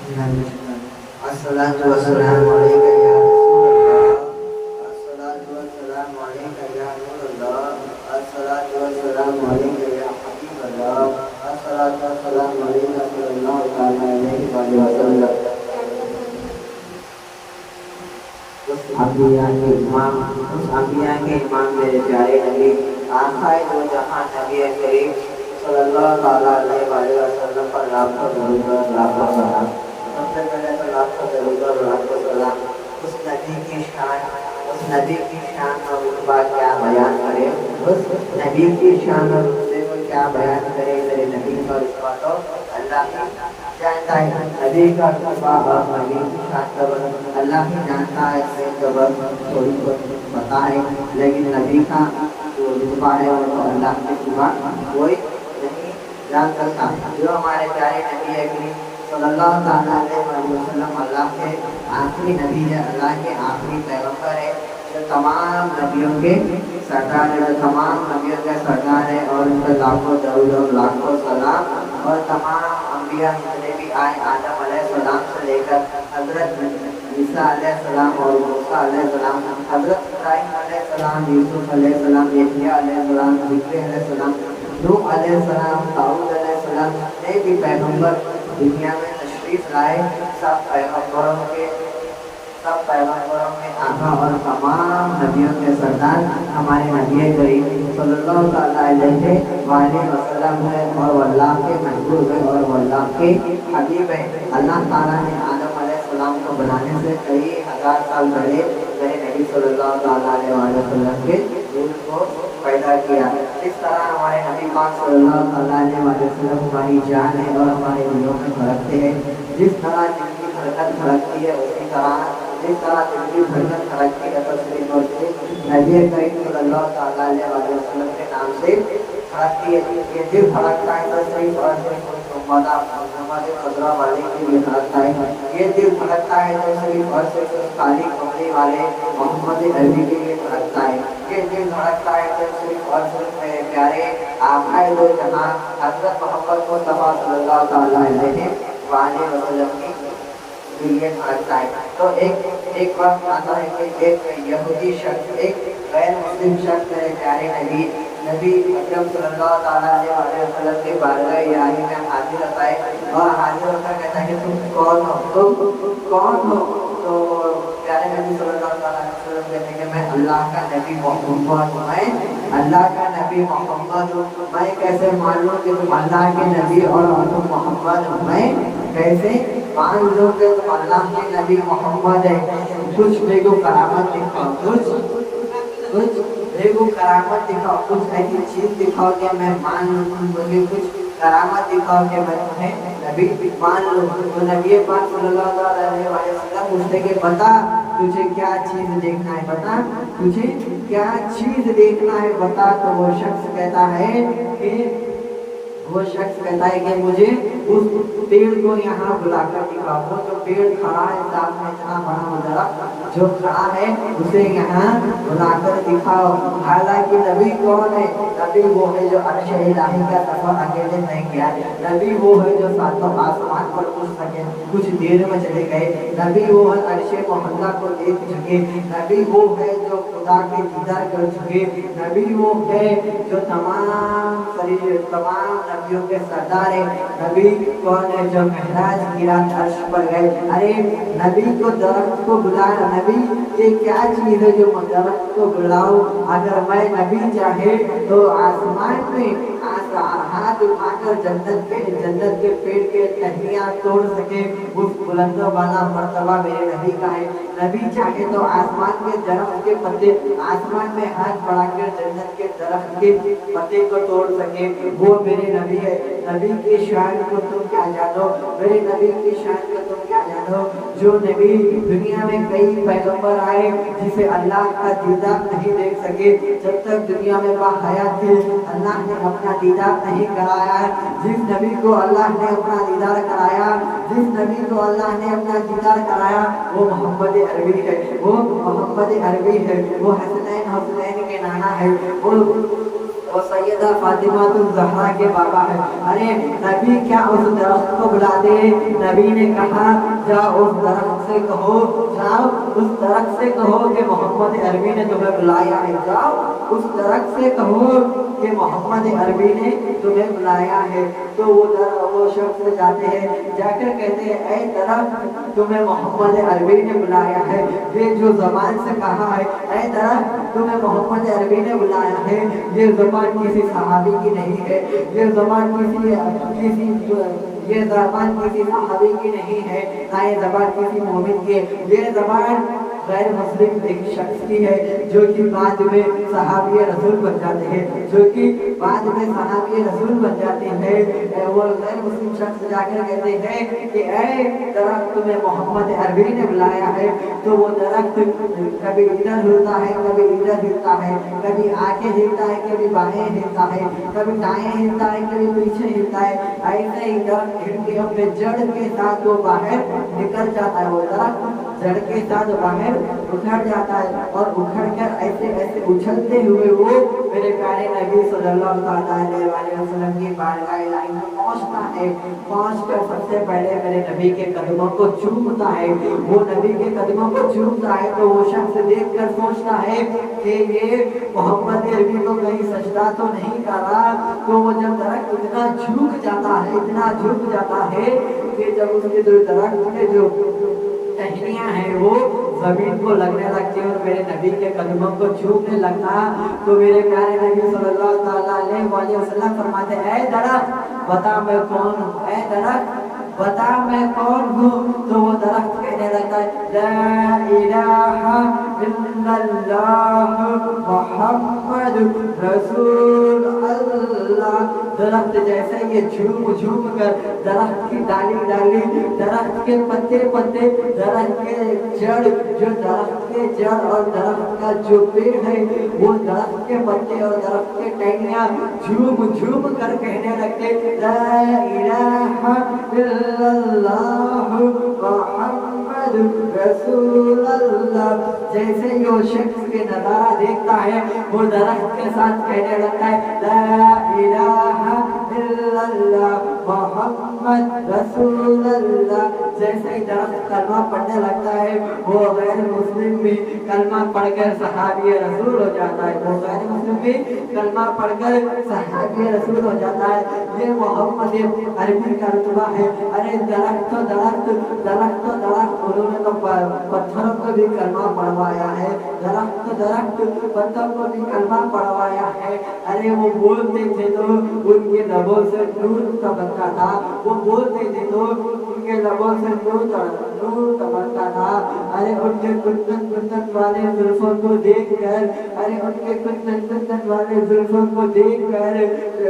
الصلاة والسلام عليك يا رسول الله. الصلاة والسلام عليك يا نور الله. الصلاة والسلام عليك يا حبيب الله. الصلاة والسلام عليك صلى الله عليه وسلم. उस अंबिया के इमाम मेरे प्यारे नबी आखाए दो जहां नबी करीम सल्लल्लाहु अलैहि वसल्लम पर लाखों दरूद और लाखों सलाम। सबसे पहले तो लाखों दरूद और लाखों सलाम उस नबी की शान और रुतबा क्या बयान करे, उस नबी की शान और रुतबे को क्या बयान करे। मेरे नबी का रुतबा तो अल्लाह जानता है, नबी का रुतबा और नबी की शान तो अल्लाह ही जानता है। इसमें तो बस थोड़ी बहुत पता है, लेकिन नबी का जो रुतबा है वो तो अल्लाह के सिवा कोई नहीं जान सकता। जो हमारे प्यारे नबी है सल्लल्लाहु अलैहि वसल्लम अल्लाह के आखिरी नबी है, अल्लाह के आखिरी पैगंबर है, जो तमाम नबियों के सरदार है, जो तमाम नबियों के सरदार है। और उन पर लाखों दरूद और लाखों सलाम। और तमाम अंबिया जितने भी आए आदम अलैहिस्सलाम से लेकर हजरत ईसा अलैहिस्सलाम और मूसा अलैहिस्सलाम, हजरत इब्राहीम अलैहिस्सलाम, यूसुफ अलैहिस्सलाम, यहया अलैहिस्सलाम, ज़िक्र अलैहिस्सलाम, नूह अलैहिस्सलाम, दाऊद अलैहिस्सलाम, जितने भी पैगंबर दुनिया में तशरीफ लाए, सब पैगंबरों में आका और तमाम नबियों के सरदार हमारे नबी करीम सल्लल्लाहु अलैहि वसल्लम है। और वो अल्लाह के महबूब है और वो अल्लाह के हबीब है। अल्लाह ताला ने आदम अलैहिस्सलाम को बनाने से कई हजार साल पहले मेरे नबी सल्लल्लाहु अलैहि वसल्लम के रूह को पैदा किया। इस तरह हमारे नबी पाक सल्लल्लाहु अलैहि वसल्लम हमारी जान है और हमारे दिलों में धड़कते हैं। जिस तरह दिल की धड़कन धड़कती है, उसी तरह जिस तरह दिल की धड़कन धड़कती है, तो सिर्फ और सिर्फ नबी करीम सल्लल्लाहु अलैहि वसल्लम के नाम से धड़कती है। ये दिल धड़कता है तो सिर्फ और सिर्फ मोहम्मद खजरा वाले के लिए धड़कता है। ये दिल धड़कता है तो सिर्फ और सिर्फ काली कमली वाले मोहम्मद अरबी के लिए धड़कता है। ये दिल धड़कता है तो सिर्फ और सिर्फ मेरे प्यारे आकाए दो जहां हजरत मोहम्मद मुस्तफा सल्लल्लाहु अलैहि वसल्लम की लिए धड़कता है। तो एक वक्त आता है कि एक यहूदी शख्स, एक गैर मुस्लिम शख्स मेरे प्यारे नबी अकरम सल्लल्लाहु अलैहि वसल्लम के बारगाह इलाही में हाजिर होता है और हाजिर होकर कहता है कि तुम कौन हो? तो प्यारे नबी सल्लल्लाहु अलैहि वसल्लम कहते हैं कि मैं अल्लाह का नबी मोहम्मद हूँ। मैं अल्लाह का नबी मोहम्मद हूँ। मैं कैसे मान लूँ कि तुम अल्लाह के नबी और तुम मोहम्मद हो? मैं कैसे मान लो कि तुम अल्लाह के नबी मोहम्मद है? कुछ देखो करामत दिखाओ, कुछ देखो करामत दिखाओ, कुछ ऐसी चीज दिखाओ कि मैं मान लूँ। मुझे कुछ करामत दिखाओ कि मैं तुम्हें नबी मान लूँ। तो नबी पाक सल्लल्लाहु अलैहि वसल्लम पूछते कि बता तुझे क्या चीज देखना है, बता तुझे क्या चीज देखना है, बता। तो वो शख्स कहता है कि मुझे उस पेड़ को यहाँ बुलाकर दिखाओ। वो जो पेड़ खड़ा है सामने, इतना बड़ा दरख्त जो खड़ा है, उसे यहाँ बुलाकर दिखाओ। हालांकि नबी कौन है? नबी वो है जो अर्श इलाही का सफर अकेले नहीं किया। नबी वो है जो सातों आसमान पर उठ सके, कुछ देर में चले गए। नबी वो है अर्श मोहल्ला को देख चुके। नबी वो है जो खुदा के दीदार कर चुके। नबी वो है जो तमाम नबियों के सरदार है। नबी कौन है? जो महराज की रात अर्श पर गए। अरे नबी को दरख्त को बुलाया। नबी ये क्या चीज है जो दरख्त को बुलाओ? अगर मैं नबी चाहे तो आसमान में हाथ उठाकर जन्नत के पेड़ के टहनियाँ तोड़ सके। उस बुलंद वाला मर्तबा मेरे नबी का है। नबी चाहे तो आसमान के दरख्त के पत्ते, आसमान में हाथ बढ़ाकर जन्नत के दरख्त के पत्ते को तोड़ सके। वो मेरे नबी है। नबी की शान को तुम क्या जानो? मेरे नबी की शान को तुम क्या जानो? जो नबी दुनिया में कई पैगंबर आए जिसे अल्लाह का दीदार नहीं देख सके। जब तक दुनिया में बाहयात थे अल्लाह ने अपना दीदार नहीं कराया। जिस नबी को अल्लाह ने अपना दीदार कराया, जिस नबी को अल्लाह ने अपना दीदार कराया, वो मोहम्मद अरबी है। वो मोहम्मद अरबी है। वो हसनैन के नाना है। वो وہ سیدہ فاطمہ الزہرا کے بابا ہے۔ ارے نبی کیا اس درخت کو بلا دے؟ نبی نے کہا جاؤ اس درخت سے کہو، جاؤ اس درخت سے کہو کہ محمد عربی نے تمہیں بلایا ہے، جاؤ اس درخت سے کہو کہ محمد عربی نے تمہیں بلایا ہے۔ تو وہ شخص جاتے ہیں، جا کر کہتے ہیں اے درخت تمہیں محمد عربی نے بلایا ہے۔ یہ جو زبان سے کہا ہے اے درخت تمہیں محمد عربی نے بلایا ہے، یہ زبان کسی صحابی کی نہیں ہے، یہ زبان یہ زبان کسی صحابی کی نہیں ہے، نہ یہ زبان کسی مومن کی ہے، یہ زبان غیر مسلم ایک شخص کی ہے جو کہ بعد میں صحابی رسول بن جاتے ہیں، جو کہ بعد میں صحابی رسول بن جاتے ہیں۔ وہ غیر مسلم شخص جا کر کہتے ہیں کہ اے درخت تمہیں محمد عربی نے بلایا ہے۔ تو وہ درخت کبھی ادھر ہلتا ہے، کبھی ادھر ہلتا ہے، کبھی آگے ہلتا ہے، کبھی بائیں ہلتا ہے، کبھی دائیں ہلتا ہے، کبھی پیچھے ہلتا ہے۔ ایسے ہی درخت ہل کے اپنے جڑ کے ساتھ وہ باہر نکل جاتا ہے، وہ درخت جڑ کے ساتھ باہر اکھڑ جاتا ہے، اور اکھڑ کر ایسے ایسے اچھلتے ہوئے وہ میرے پیارے نبی صلی اللہ علیہ وسلم کی بارگاہ الہی میں پہنچتا ہے۔ پہنچ کر سب سے پہلے میرے نبی کے قدموں کو چومتا ہے۔ وہ نبی کے قدموں کو چومتا ہے تو وہ شخص دیکھ کر سوچتا ہے کہ یہ محمد عربی کو کہیں سجدہ تو نہیں کر رہا۔ تو وہ جب درخت اتنا جھک جاتا ہے، اتنا جھک جاتا ہے کہ جب اس کے درخت کے جو ٹہنیاں ہیں وہ زمین کو لگنے لگتی ہیں اور میرے نبی کے قدموں کو چھونے لگتا، تو میرے پیارے نبی صلی اللہ علیہ وسلم فرماتے اے درخت بتا میں کون ہوں، اے درخت بتا میں کون ہوں۔ تو وہ درخت کہنے لگتا ہے لا الہ الا اللہ محمد رسول اللہ۔ درخت جیسے یہ جھوم جھوم کر درخت کی ڈالی ڈالی، درخت کے پتے پتے، درخت کے جڑ، جو درخت کے جڑ اور درخت کا جو پیڑ ہے وہ درخت کے پتے اور درخت کے ٹہنیاں جھوم جھوم کر کہنے لگتے لا الہ الا اللہ محمد رسول اللہ۔ جیسے ہی وہ شخص کے نظارہ دیکھتا ہے وہ درخت کے ساتھ کہنے لگتا ہے لا الہ الا اللہ محمد رسول اللہ۔ جیسے ہی درخت کلمہ پڑھنے لگتا ہے وہ غیر مسلم بھی کلمہ پڑھ کر صحابی رسول ہو جاتا ہے، وہ غیر مسلم بھی کلمہ پڑھ کر صحابی رسول ہو جاتا ہے۔ یہ محمد عربی کا رتبہ ہے۔ ارے درخت تو درخت، درخت تو درخت، انہوں نے تو پتھروں کو بھی کلمہ پڑھوایا ہے، درخت تو درخت پتھروں کو بھی کلمہ پڑھوایا ہے۔ ارے وہ بولتے تھے تو ان کے لبوں سے نور تبکتا تھا، وہ بولتے تھے تو ان کے لبوں سے نور تبکتا تھا۔ ارے ان کے کندن کندن والے زلفوں کو دیکھ کر، ارے ان کے کندن کندن والے زلفوں کو دیکھ کر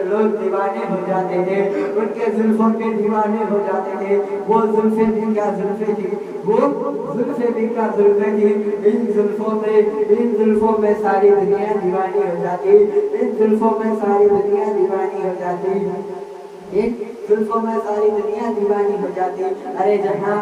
لوگ دیوانے ہو جاتے تھے، ان کے زلفوں کے دیوانے ہو جاتے تھے۔ وہ زلفیں بھی کیا زلفیں تھی، وہ زلفیں بھی کیا زلفیں تھی، ان زلفوں میں ساری دنیا دیوانی ہو جاتی، ان زلفوں میں ساری دنیا دیوانی ہو جاتی، ان زلفوں میں ساری دنیا دیوانی ہو جاتی۔ ارے جہاں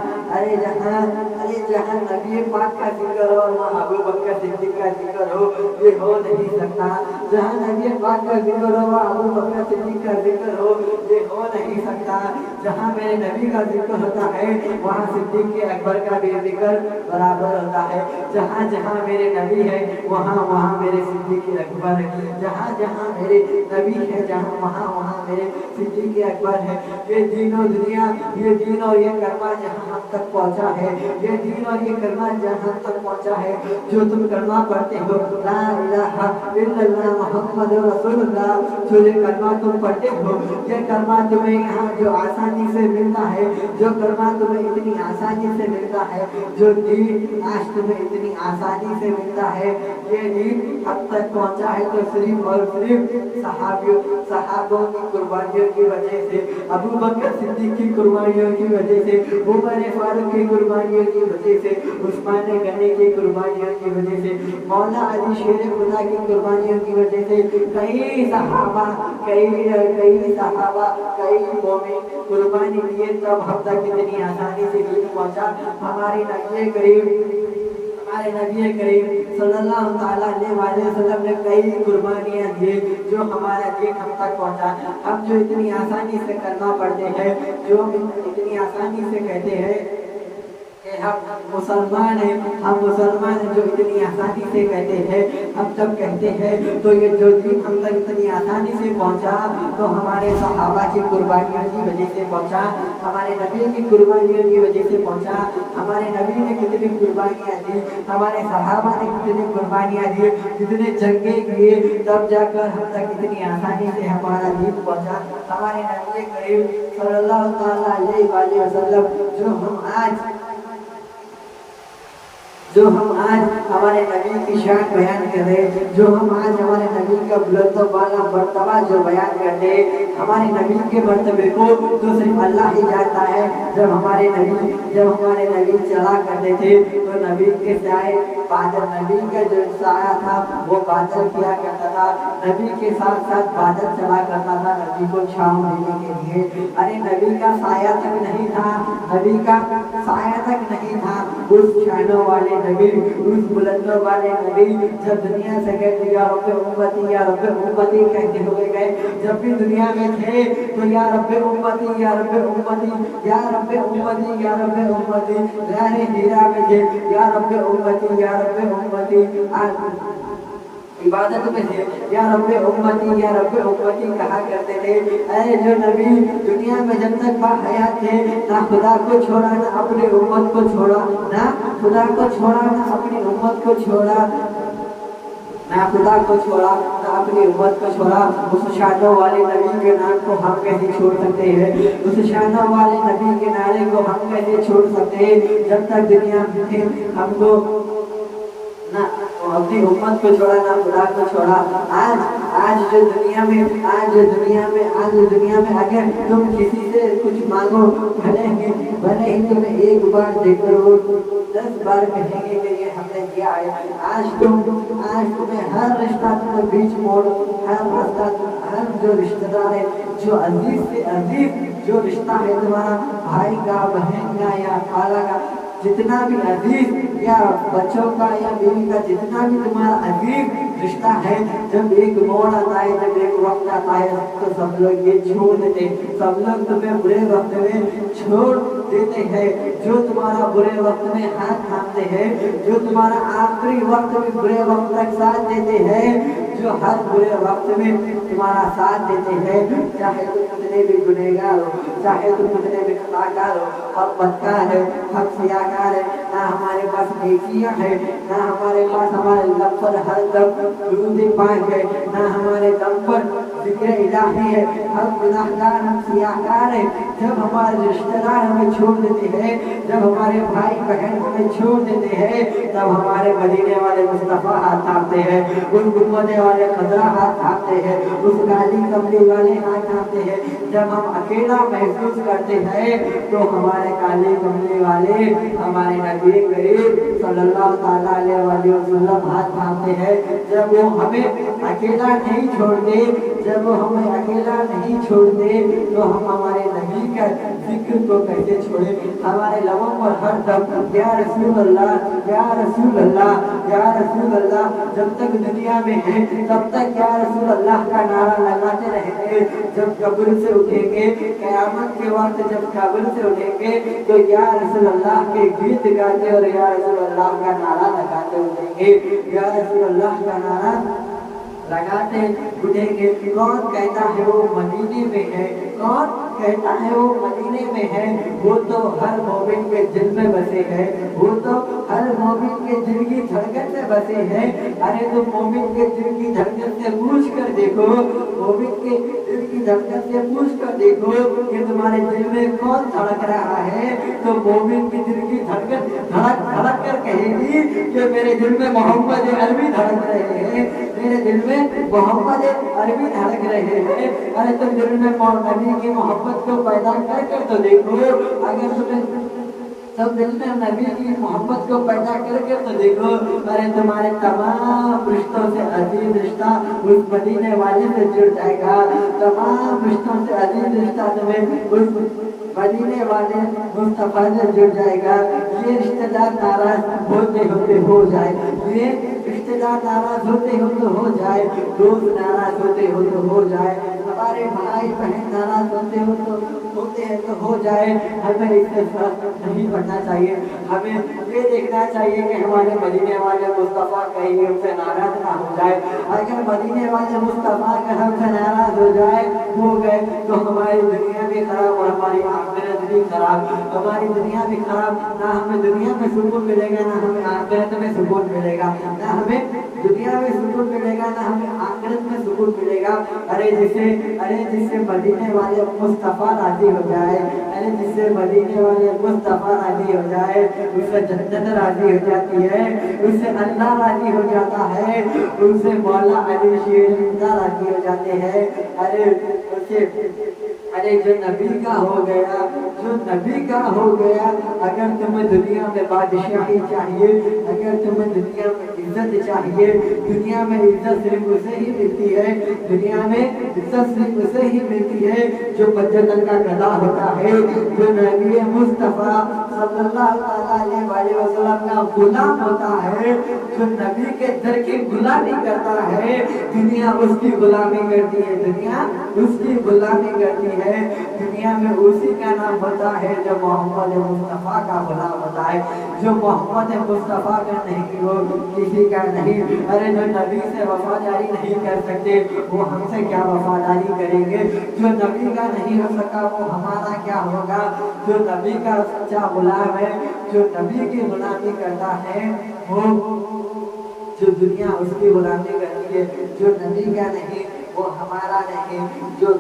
نبی پاک کا ذکر ہو اور وہاں ابو بکر صدیق کا ذکر ہو، یہ ہو نہیں سکتا۔ جہاں نبی پاک کا ذکر ہو وہاں ابو بکر صدیق کا ذکر ہو، یہ ہو نہیں سکتا۔ جہاں میرے نبی کا ذکر ہوتا ہے وہاں صدیق اکبر کا بھی ذکر برابر ہوتا ہے۔ جہاں جہاں میرے نبی ہے وہاں وہاں میرے صدیق اکبر ہے، جہاں جہاں میرے نبی ہے جہاں وہاں وہاں میرے صدیق اکبر ہے۔ یہ دین و دنیا، یہ دین اور یہ کلمہ جہاں ہم تک پہنچا ہے، یہ دین اور یہ کلمہ جہاں ہم تک پہنچا ہے، جو تم کلمہ پڑھتے ہو لا الہ الا اللہ محمد رسول اللہ، جو یہ کلمہ تم پڑھتے ہو، یہ کلمہ تمہیں یہاں جو آسانی سے ملتا ہے، جو کلمہ تمہیں اتنی آسانی سے ملتا ہے، جو دین آج تمہیں اتنی آسانی سے ملتا ہے، یہ دین اب تک پہنچا ہے تو صرف اور صرف صحابوں کی قربانیوں کی وجہ سے، ابو بکر صدیق کی قربانیوں کی وجہ سے، عمر فاروق کی قربانیوں کی وجہ سے، عثمان غنی کی قربانیوں کی وجہ سے، مولا علی شیر خدا کی قربانیوں کی وجہ سے کئی صحابہ کئی مومن قربانی دیے، تب ہم تک اتنی آسانی سے دین پہنچا۔ ہماری نبی کریم हमारे नबी करीम सल्लल्लाहु ताला अलैहि वसल्लम ने कई कुर्बानियाँ दी जो हमारा दीन हम तक पहुँचा। हम जो इतनी आसानी से करना पड़ते हैं, जो हम इतनी आसानी से कहते हैं कि हम मुसलमान हैं, हम मुसलमान हैं, जो इतनी आसानी से कहते हैं, हम जब कहते हैं तो ये जो दीन हम तक इतनी आसानी से पहुँचा तो हमारे सहाबा की कुर्बानियों की वजह से पहुँचा, हमारे नबी की कुर्बानियों की वजह से पहुँचा। हमारे नबी ने कितनी कुर्बानियाँ दी, हमारे सहाबा ने कितनी कुर्बानियाँ दी, कितने जंगे किए, तब जाकर हम तक इतनी आसानी से हमारा दीन पहुँचा। हमारे नबी करीम सल्लल्लाहु ताला अलैहि वसल्लम जो हम आज हमारे नबी की शान बयान कर रहे हैं, जो हम आज हमारे नबी का बुलंद वाला मर्तबा जो बयान करते हैं, हमारे नबी के मर्तबे को तो सिर्फ अल्लाह ही जानता है। जब हमारे नबी चला करते थे तो नबी के साए बादल, नबी का जो साया था वो बादल किया करता था, नबी के साथ साथ बादल चला करता था नबी को छाँव देने के लिए। अरे नबी का साया तक नहीं था, नबी का साया तक नहीं था, उस शानों वाले नबी, उस बुलंदों वाले नबी जब दुनिया से गए या रब्बे उम्मती कहते हुए गए। जब भी दुनिया में थे तो या रब्बे उम्मती या रब्बे उम्मती या रब्बे उम्मती या रब्बे उम्मती, लहरे हीरा में थे या रब्बे उम्मती या रब्बे उम्मती, इबादत में थे या रब्बे उम्मती कहा करते थे। अरे जो नबी दुनिया में जब तक बाहयात थे ना खुदा को छोड़ा ना अपनी उम्मत को छोड़ा, ना खुदा को छोड़ा ना अपनी उम्मत को छोड़ा, ना खुदा को छोड़ा ना अपनी उम्मत को छोड़ा। उस शानों वाले नबी के नाम को हम कैसे छोड़ सकते हैं, उस शानों वाले नबी के नारे को हम कैसे छोड़ सकते हैं। जब तक दुनिया में थे हमको ना अपनी उम्मत को छोड़ा ना खुदा को छोड़ा। आज जो दुनिया में अगर तुम किसी से कुछ मांगो, भले ही तुम्हें एक बार देकर वो 10 बार कहेंगे कि ये हमने किया है। आज तुम्हें हर रिश्ता तुम्हें बीच मोड़, हर जो रिश्तेदार है, जो अजीज से अजीज जो रिश्ता है तुम्हारा भाई का, बहन का या खाला का, जितना भी अजीज या बच्चों का या बीवी का जितना भी तुम्हारा अजीज रिश्ता है, जब एक मोड़ आता है, जब एक वक्त आता है तो सब लोग ये छोड़ देते, सब लोग तुम्हें बुरे वक्त में छोड़ देते हैं। जो तुम्हारा बुरे वक्त में हाथ थामते हैं, जो तुम्हारा आखिरी वक्त में बुरे वक्त तक साथ देते हैं, जो हर बुरे वक्त में तुम्हारा साथ देते हैं, चाहे तुम कितने भी गुनहगार हो, चाहे तुम कितने भी खताकार हो, हम बदकार है, हम सियाकार है, ना हमारे पास नेकियां है, ना हमारे पास हमारे दम पर हर दम दुरूद पाक है, ना हमारे दम पर जिक्र इलाही है, हम गुनाहगार, हम सियाकार है। जब हमारे रिश्तेदार हमें छोड़ देते हैं, जब हमारे भाई बहन हमें छोड़ देते हैं, तब हमारे मदीने वाले मुस्तफा हाथ थामते हैं, उन गुम्मदे वाले खजरा हाथ थामते हैं, उस काली कमली वाले हाथ थामते हैं। जब हम अकेला महसूस करते हैं तो हमारे काली कमली वाले हमारे नबी करीम सल्लल्लाहु ताला अलैहि वसल्लम हाथ थामते हैं। जब वो हमें अकेला नहीं छोड़ते, जब वो हमें अकेला नहीं छोड़ते तो हम हमारे नबी का जिक्र को कैसे छोड़े। हमारे लबों पर हर दम या रसूल अल्लाह, या रसूल अल्लाह, या रसूल अल्लाह जब तक दुनिया में है तब तक या रसूल अल्लाह का नारा लगाते रहेंगे। जब कब्र से उठेंगे, क़यामत के वक्त जब कब्र से उठेंगे तो या रसूल अल्लाह के गीत गाते और या रसूल अल्लाह का नारा लगाते उठेंगे, या रसूल अल्लाह का नारा लगाते उठेंगे। कौन कहता है वो मदीने में है, कौन कहता है वो मदीने में है, वो तो हर मोमिन के दिल में बसे हैं, वो तो हर मोमिन के दिल की धड़कन में बसे हैं। अरे तो मोमिन के दिल की धड़कन से पूछ कर देखो, मोमिन के दिल की धड़कन से पूछ कर देखो कि तुम्हारे दिल में कौन धड़क रहा है, तो मोमिन की दिल की धड़कन धड़क कर कहेगी कि मेरे दिल में मोहम्मद अरबी धड़क रहे हैं, मेरे दिल में मोहम्मद अरबी धड़क रहे हैं। अरे तुम दिल में नबी की मोहब्बत को पैदा कर तो देखो, अगर तुम्हें सब दिल में नबी की मोहब्बत को पैदा कर तो देखो। अरे तुम्हारे तमाम रिश्तों से अजीज रिश्ता उस मदीने वाले से जुड़ जाएगा, तमाम रिश्तों से अजीज रिश्ता तुम्हें उस मदीने वाले मुस्तफा से जुड़ जाएगा, ये रिश्तेदार नाराज होते होते हो जाए, ये रिश्तेदार नाराज होते हो तो हो जाए, दोस्त नाराज होते हो तो हो जाए, हमारे भाई बहन नाराज होते हो तो होते हैं तो हो जाए। हमें इससे फर्क नहीं पड़ना चाहिए, हमें ये देखना चाहिए कि हमारे मदीने वाले मुस्तफा कहीं हमसे नाराज ना हो जाए। अगर मदीने वाले मुस्तफा का हमसे नाराज हो जाए, हो गए, तो हमारी दुनिया भी खराब और हमारी आखिरत भी खराब। हमारी दुनिया भी खराब, ना हमें दुनिया में सुकून मिलेगा, ना हमें आखिरत में सुकून मिलेगा, ना हमें दुनिया में सुकून मिलेगा, ना हमें आखिरत में सुकून मिलेगा। अरे जिससे मदीने वाले मुस्तफा राजी हो जाए, अरे जिससे मदीने वाले मुस्तफा राजी हो जाए, उससे जन्नत राजी हो जाती है, उससे अल्लाह राजी हो जाता है, उससे मौला अली शेर राजी हो जाते हैं। अरे जो नबी का हो गया, जो नबी का हो गया। अगर तुम्हें दुनिया में बादशाही चाहिए, अगर तुम्हें दुनिया में इज्जत चाहिए, दुनिया में इज्जत सिर्फ उसे ही मिलती है, दुनिया में इज्जत सिर्फ उसे ही मिलती है जो बज्जतन का गदा होता है, जो नबी मुस्तफा सल्लल्लाहु अलैहि वसल्लम का गुलाम होता है, जो नबी के दर की गुलामी करता है। दुनिया उसकी गुलामी करती है, दुनिया उसकी गुलामी करती है। दुनिया में उसी का नाम होता है जो मोहम्मद मुस्तफा का गुलाम होता है, जो मोहम्मद मुस्तफा का नहीं वो किसी का नहीं। अरे जो नबी से वफादारी नहीं कर सकते वो हमसे क्या वफादारी करेंगे, जो नबी का नहीं हो सका वो हमारा क्या होगा। जो नबी का सच्चा गुलाम है, जो नबी की गुलामी करता है, वो जो दुनिया उसकी गुलामी करती है, जो नबी का नहीं वो हमारा नहीं। जो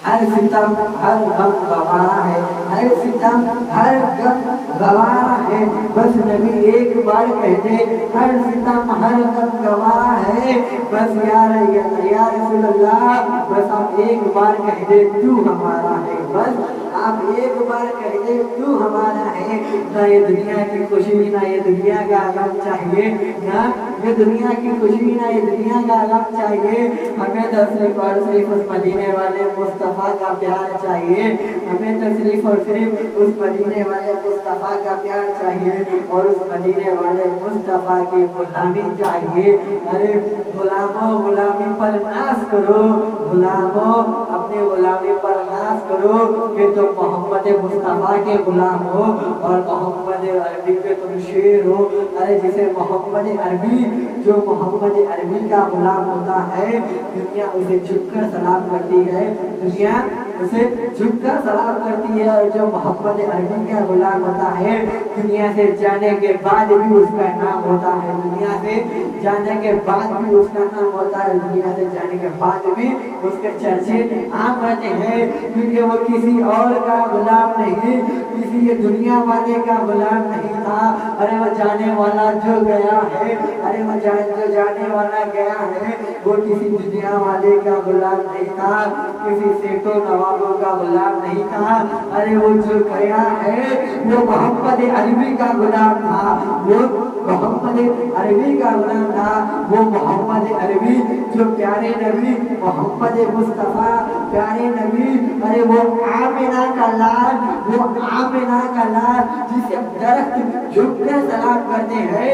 हर सितम हर गम गवारा है, हर सितम हर गम गवारा है, बस नबी एक बार कह दे हर सितम हर गम गवारा है, बस या रसूल अल्लाह, बस आप एक बार कह दे तू हमारा है, बस आप एक बार कह दे तू हमारा है। ना ये दुनिया की खुशी, ना ये दुनिया का गम चाहिए, ना ये दुनिया की खुशी, ना ये दुनिया का गम चाहिए। हमें तो सिर्फ और सिर्फ उस मदीने वाले मुस्तफा का प्यार चाहिए, हमें तो सिर्फ और सिर्फ उस मदीने वाले मुस्तफा का प्यार चाहिए और उस मदीने वाले मुस्तफा की गुलामी चाहिए। अरे गुलामों गुलामी पर नाश करो, गुलामों अपने गुलामी पर नाश करो कि तुम मोहम्मद मुस्तफा के गुलाम हो और मोहम्मद अरबी के तुम शेर हो। अरे जिसे मोहम्मद अरबी, जो मोहम्मद अरबी का गुलाम होता है, दुनिया उसे झुककर सलाम करती है, दुनिया उसे झुककर सलाम करती है। और जो मोहम्मद अरबी का गुलाम होता है, दुनिया से जाने के बाद भी उसका नाम होता है, दुनिया से जाने के बाद भी उसका नाम होता है, दुनिया से जाने के बाद भी उसके चर्चे आम रहते हैं, क्योंकि वो किसी और का गुलाम नहीं, किसी ये दुनिया वाले का गुलाम नहीं था। अरे वो जाने वाला जो गया है, अरे वो जो जाने वाला गया है, वो किसी दुनिया वाले का गुलाम नहीं था, किसी सेठों नवाबों का गुलाम नहीं था। अरे वो जो गया है वो मोहम्मद अरबी का गुलाम था, वो मोहम्मद अरबी का गुलाम था, वो मोहम्मद अरबी जो प्यारे नबी मोहम्मद मुस्तफा प्यारे नबी। अरे वो आमिना का लाल, वो आमिना का लाल जिसे दरख्त झुककर सलाम करते हैं,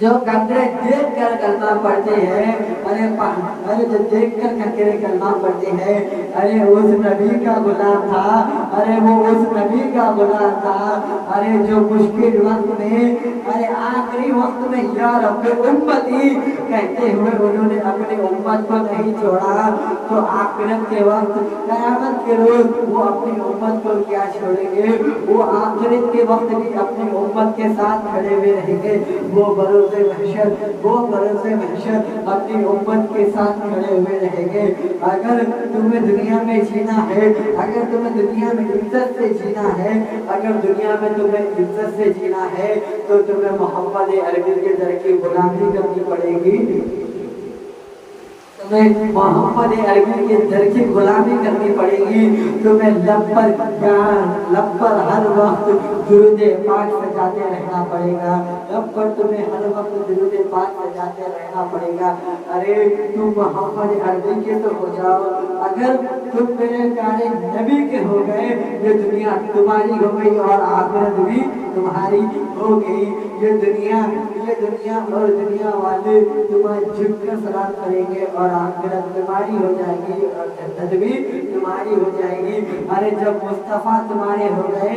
जो कमरे देख कर कलमा पढ़ते हैं, अरे जो देख कर कमरे कलमा पढ़ते हैं, अरे उस नबी का गुलाम था, अरे वो उस नबी का गुलाम था। अरे जो मुश्किल वक्त में, अरे आखिरी वक्त में या रब्बे उम्मती कहते हुए उन्होंने अपनी उम्मत को नहीं छोड़ा, तो आखिरत के वक्त क़यामत के रोज वो अपनी उम्मत को क्या छोड़ेंगे, वो आखिरत के वक्त भी अपनी उम्मत के साथ खड़े हुए रहेंगे। वो भरोसे महशर अपनी उम्मत के साथ खड़े हुए रहेंगे। अगर तुम्हें दुनिया में जीना है, अगर तुम्हें दुनिया में इज्जत से जीना है, अगर दुनिया में तुम्हें इज्जत से जीना है, तो तुम्हें मोहम्मद अरबी के दर की गुलामी करनी पड़ेगी, तुम्हें मोहम्मद अरबी के दर की गुलामी करनी पड़ेगी। गई, तुम्हें लब पर हर वक्त दुरूद पाक सजाते रहना पड़ेगा, लब पर तुम्हें हर वक्त दुरूद पाक सजाते रहना पड़ेगा। अरे तुम मोहम्मद अरबी के तो हो जाओ, अगर तुम मेरे प्यारे नबी के हो गए, ये दुनिया तुम्हारी हो गई और आखिरत भी तुम्हारी हो गई। ये दुनिया और दुनिया वाले तुम्हारे झुककर सलाम करेंगे और आखिरत तुम्हारी हो जाएगी और जन्नत भी तुम्हारी हो जाएगी। अरे जब मुस्तफ़ा तुम्हारे हो गए,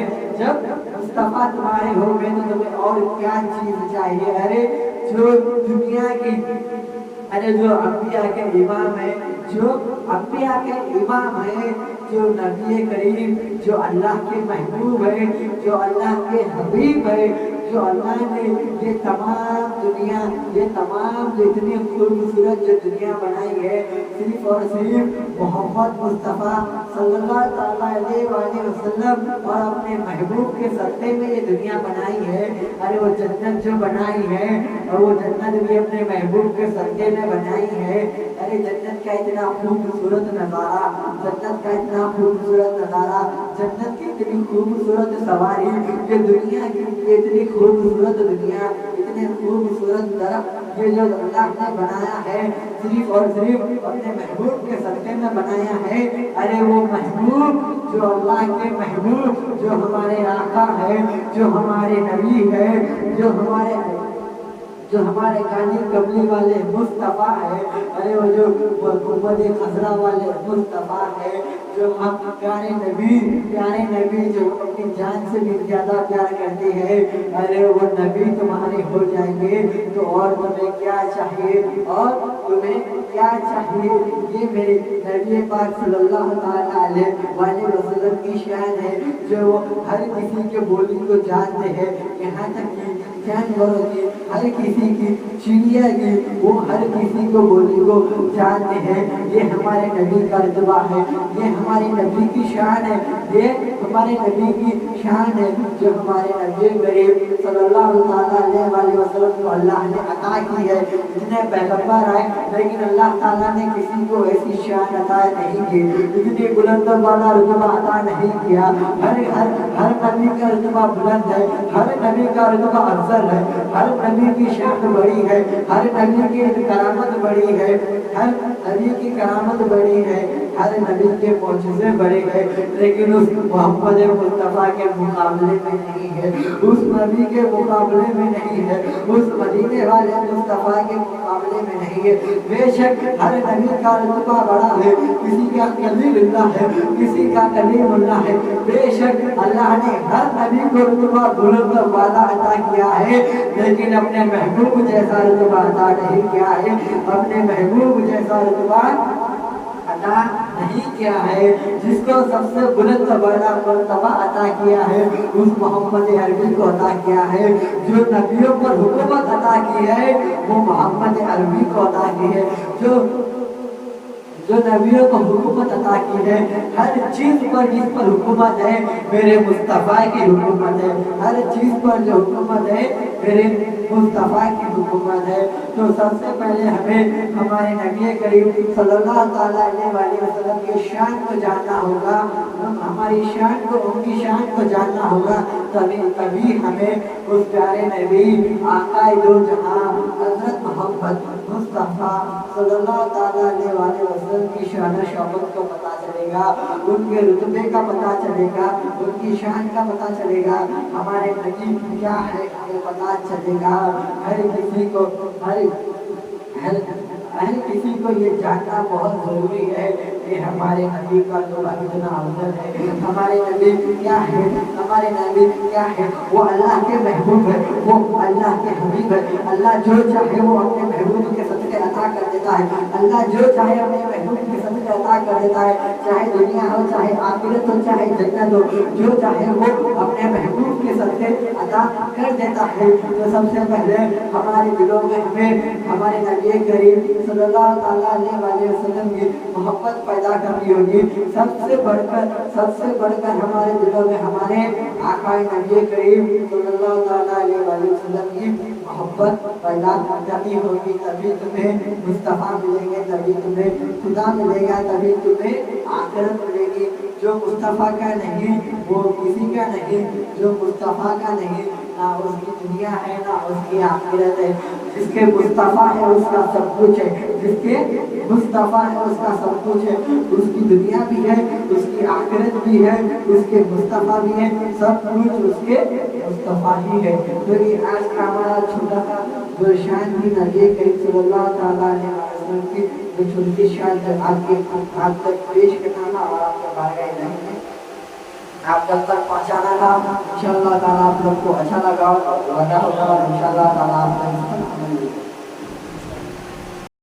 तो तुम्हें और क्या चीज चाहिए? अरे जो दुनिया की, अरे जो अंबिया के इमाम है, जो नबी करीम, जो अल्लाह के महबूब है, जो अल्लाह के हबीब है, जो अल्लाह ने ये तमाम दुनिया, ये तमाम जो इतनी खूबसूरत जो दुनिया बनाई है, सिर्फ और सिर्फ मोहम्मद मुस्तफ़ा सल्लल्लाहु अलैहि वसल्लम और अपने महबूब के सत्ते में ये दुनिया बनाई है। अरे वो जन्नत जो बनाई है, और वो जन्नत भी अपने महबूब के सत्ते में बनाई है। अरे जन्नत का इतना खूबसूरत नज़ारा, जन्नत का इतना खूबसूरत नज़ारा, जन्नत की इतनी खूबसूरत सवारी, ये दुनिया की इतनी खूबसूरत दुनिया, इतने खूबसूरत दरख्त, ये जो अल्लाह ने बनाया है सिर्फ और सिर्फ अपने महबूब के सदक़े में बनाया है। अरे वो महबूब, जो अल्लाह के महबूब, जो हमारे आका है, जो हमारे नबी है, जो हमारे कानी कमली वाले मुस्तफ़ा है, अरे वो जो गुंबद खजरा वाले मुस्तफ़ा है, जो हम प्यारे नबी जो अपनी जान से भी ज़्यादा प्यार करते हैं, अरे वो नबी तुम्हारे हो जाएंगे तो और तुम्हें क्या चाहिए? ये मेरे नबी पाक सल्लल्लाहु अलैहि वसल्लम की शान है, जो वो हर किसी के बोली को जानते हैं, यहाँ तक कि जानवरों की, हर किसी की, चिड़िया की, वो हर किसी को बोली को जानते हैं। ये हमारे नबी का रुतबा है, ये हमारे नबी की शान है, ये हमारे नबी की शान है, जो हमारे नबी करीम सल्लल्लाहु अलैहि वसल्लम को अल्लाह ने अता की है। जितने पैगंबर आए, लेकिन अल्लाह ताला ने किसी को ऐसी शान अता नहीं की, इतनी बुलंद वाला रुतबा अता नहीं किया। हर नबी का रुतबा बुलंद है, हर नबी का रुतबा अफजल है, हर नबी की शान बड़ी है, हर नबी की करामत बड़ी है, हर नबी की करामत बड़ी है, हर नबी के मौजूज़े बड़े हैं, लेकिन उस मोहम्मद मुस्तफ़ा के मुकाबले में नहीं है, उस नबी के मुकाबले में नहीं है, उस मदीने वाले मुस्तफ़ा के मुकाबले में नहीं है। बेशक हर नबी का रुतबा बड़ा है, किसी का कलीमुल्लाह है, किसी का कलीमुल्लाह है, बेशक अल्लाह ने हर नबी को रुतबा बुलंद वाला अता किया है, लेकिन अपने महबूब जैसा रुतबा अता नहीं किया है, अपने महबूब जैसा रुतबा अता नहीं किया है। जिसको सबसे बुलंद वाला मर्तबा अता किया है, उस मोहम्मद अरबी को अता किया है। जो नबियों पर हुकूमत अता की है, वो मोहम्मद अरबी को अता की है। जो नबियों को हुकूमत अता की है, हर चीज़ पर जिस पर हुकूमत है, मेरे मुस्तफ़ा की हुकूमत है। हर चीज़ पर जो हुकूमत है, मेरे मुस्तफ़ा की हुकूमत है। तो सबसे पहले हमें हमारे नबी करीम सल्लल्लाहु अलैहि वसल्लम की शान को जानना होगा, हमारी शान को, उनकी शान को जानना होगा, तभी हमें उस प्यारे नबी आकाए दो जहां हज़रत मोहम्मद मुस्तफ़ा सल्लल्लाहु अलैहि वसल्लम की शान शौकत को पता चलेगा, उनके रुतबे का पता चलेगा, उनकी शान का पता चलेगा, हमारे नबी क्या है हमें पता चलेगा। हर किसी को ये जानना बहुत ज़रूरी है कि हमारे नबी का रुतबा कितना अफजल है, हमारे नबी क्या है, हमारे नबी क्या है। वो अल्लाह के महबूब है, वो अल्लाह के हबीब है। अल्लाह जो चाहे वो अपने महबूब के सदक़े अता कर देता है, अल्लाह जो चाहे अपने महबूब के सदक़े अता कर देता है, चाहे दुनिया हो, चाहे आखिरत हो, चाहे जन्नत हो, जो चाहे वो अपने महबूब के सदक़े अता कर देता है। तो सबसे पहले हमारे दिलों में हमें हमारे नबी करीम सल्लल्लाहु अलैहि वसल्लम की मोहब्बत पैदा करनी होगी। सबसे बढ़कर हमारे दिलों में हमारे आका नबी करीम सल्लल्लाहु अलैहि वसल्लम की मोहब्बत पैदा करनी होगी। तभी तुम्हें मुस्तफ़ा मिलेंगे, तभी तुम्हें खुदा मिलेगा, तभी तुम्हें आखिरत मिलेगी। जो मुस्तफ़ा का नहीं वो किसी का नहीं, जो मुस्तफ़ा का नहीं ना उसकी दुनिया है ना उसकी आखिरत है। जिसके मुस्तफ़ा है उसका सब कुछ है, जिसके मुस्तफ़ा है उसका सब कुछ है। उसकी दुनिया भी है, उसकी आखिरत भी है, उसके मुस्तफ़ा भी है, सब कुछ उसके मुस्तफ़ा ही है। तो ये आज का हमारा छोटा सा गुलशान भी नबी करीम सल्लल्लाहु अलैहि वसल्लम की जो छोटी शान आपके आप तक पेश करना और आपके बारे में आप जब तक पहुँचाना था। इंशाअल्लाह ताला आप लोग को अच्छा लगा होगा और इंशाअल्लाह ताला आप लोग